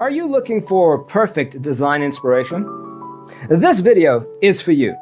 Are you looking for perfect design inspiration? This video is for you.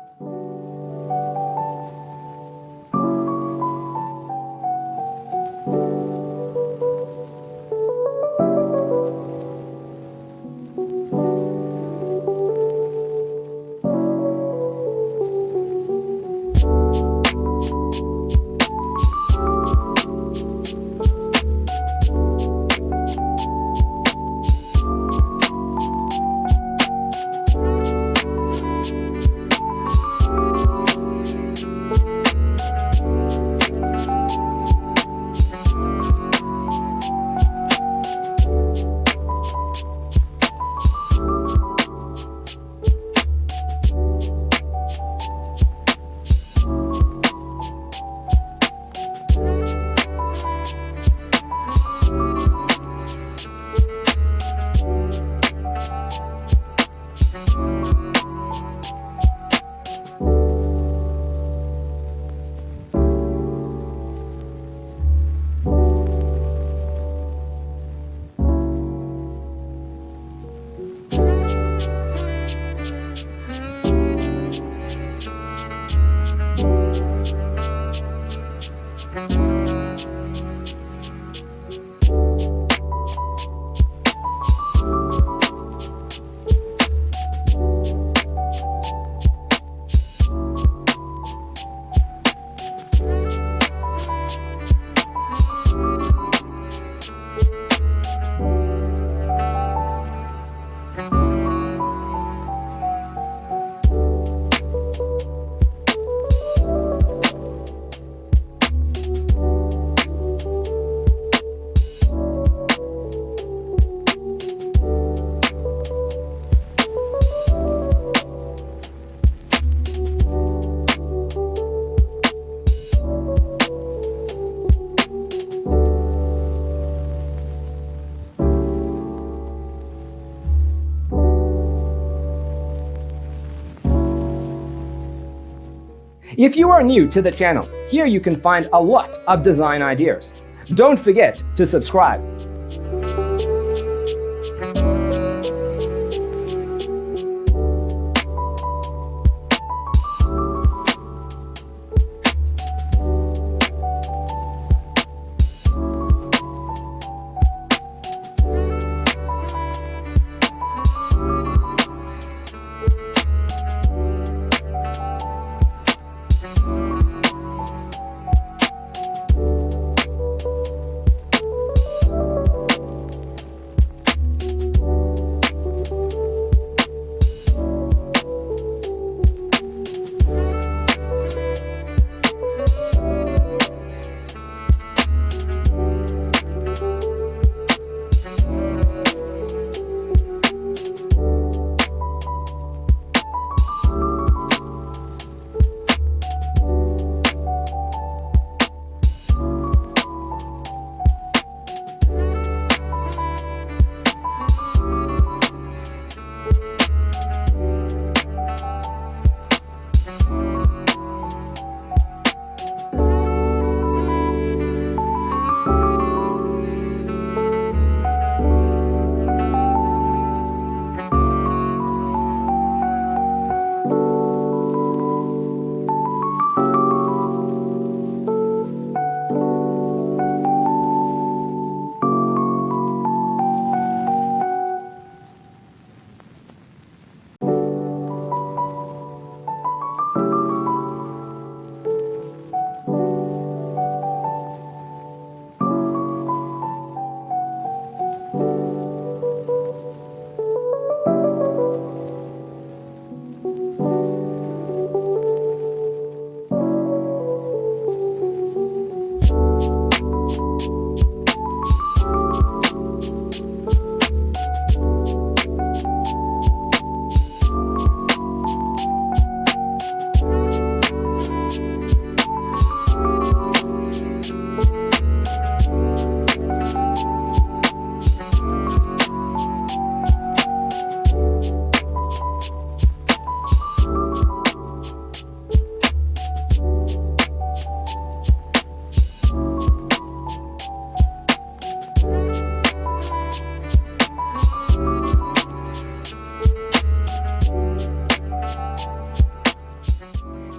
If you are new to the channel, here you can find a lot of design ideas. Don't forget to subscribe.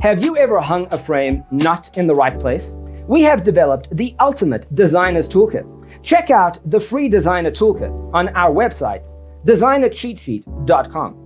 Have you ever hung a frame not in the right place? We have developed the ultimate designer's toolkit. Check out the free designer toolkit on our website, designercheatsheet.com.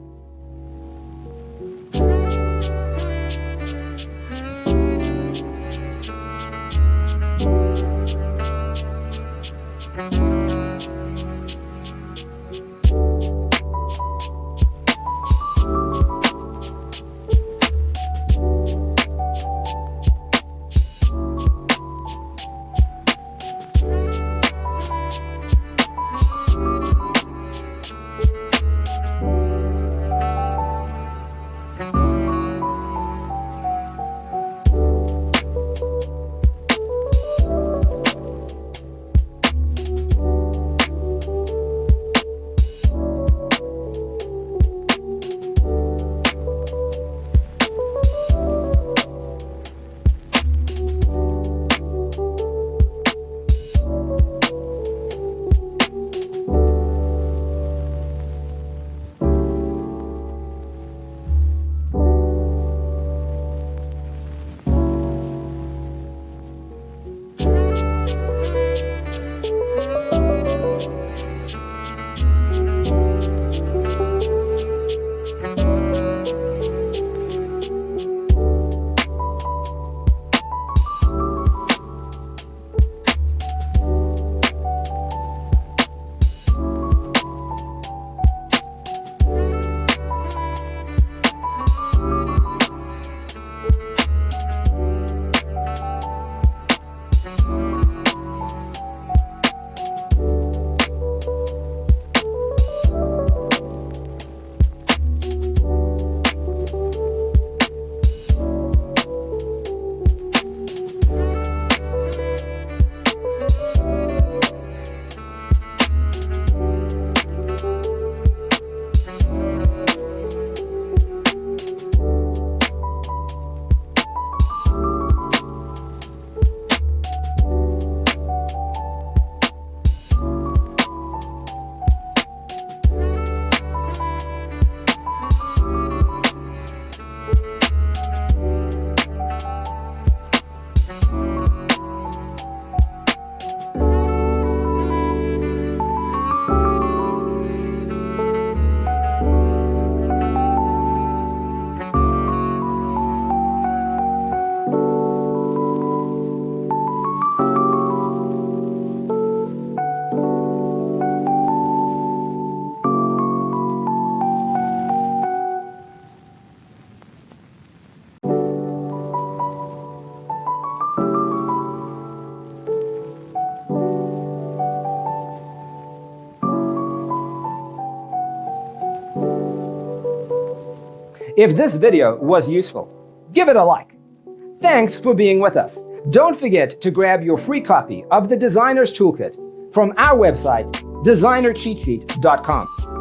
If this video was useful, give it a like. Thanks for being with us. Don't forget to grab your free copy of the Designer's Toolkit from our website, designercheatsheet.com.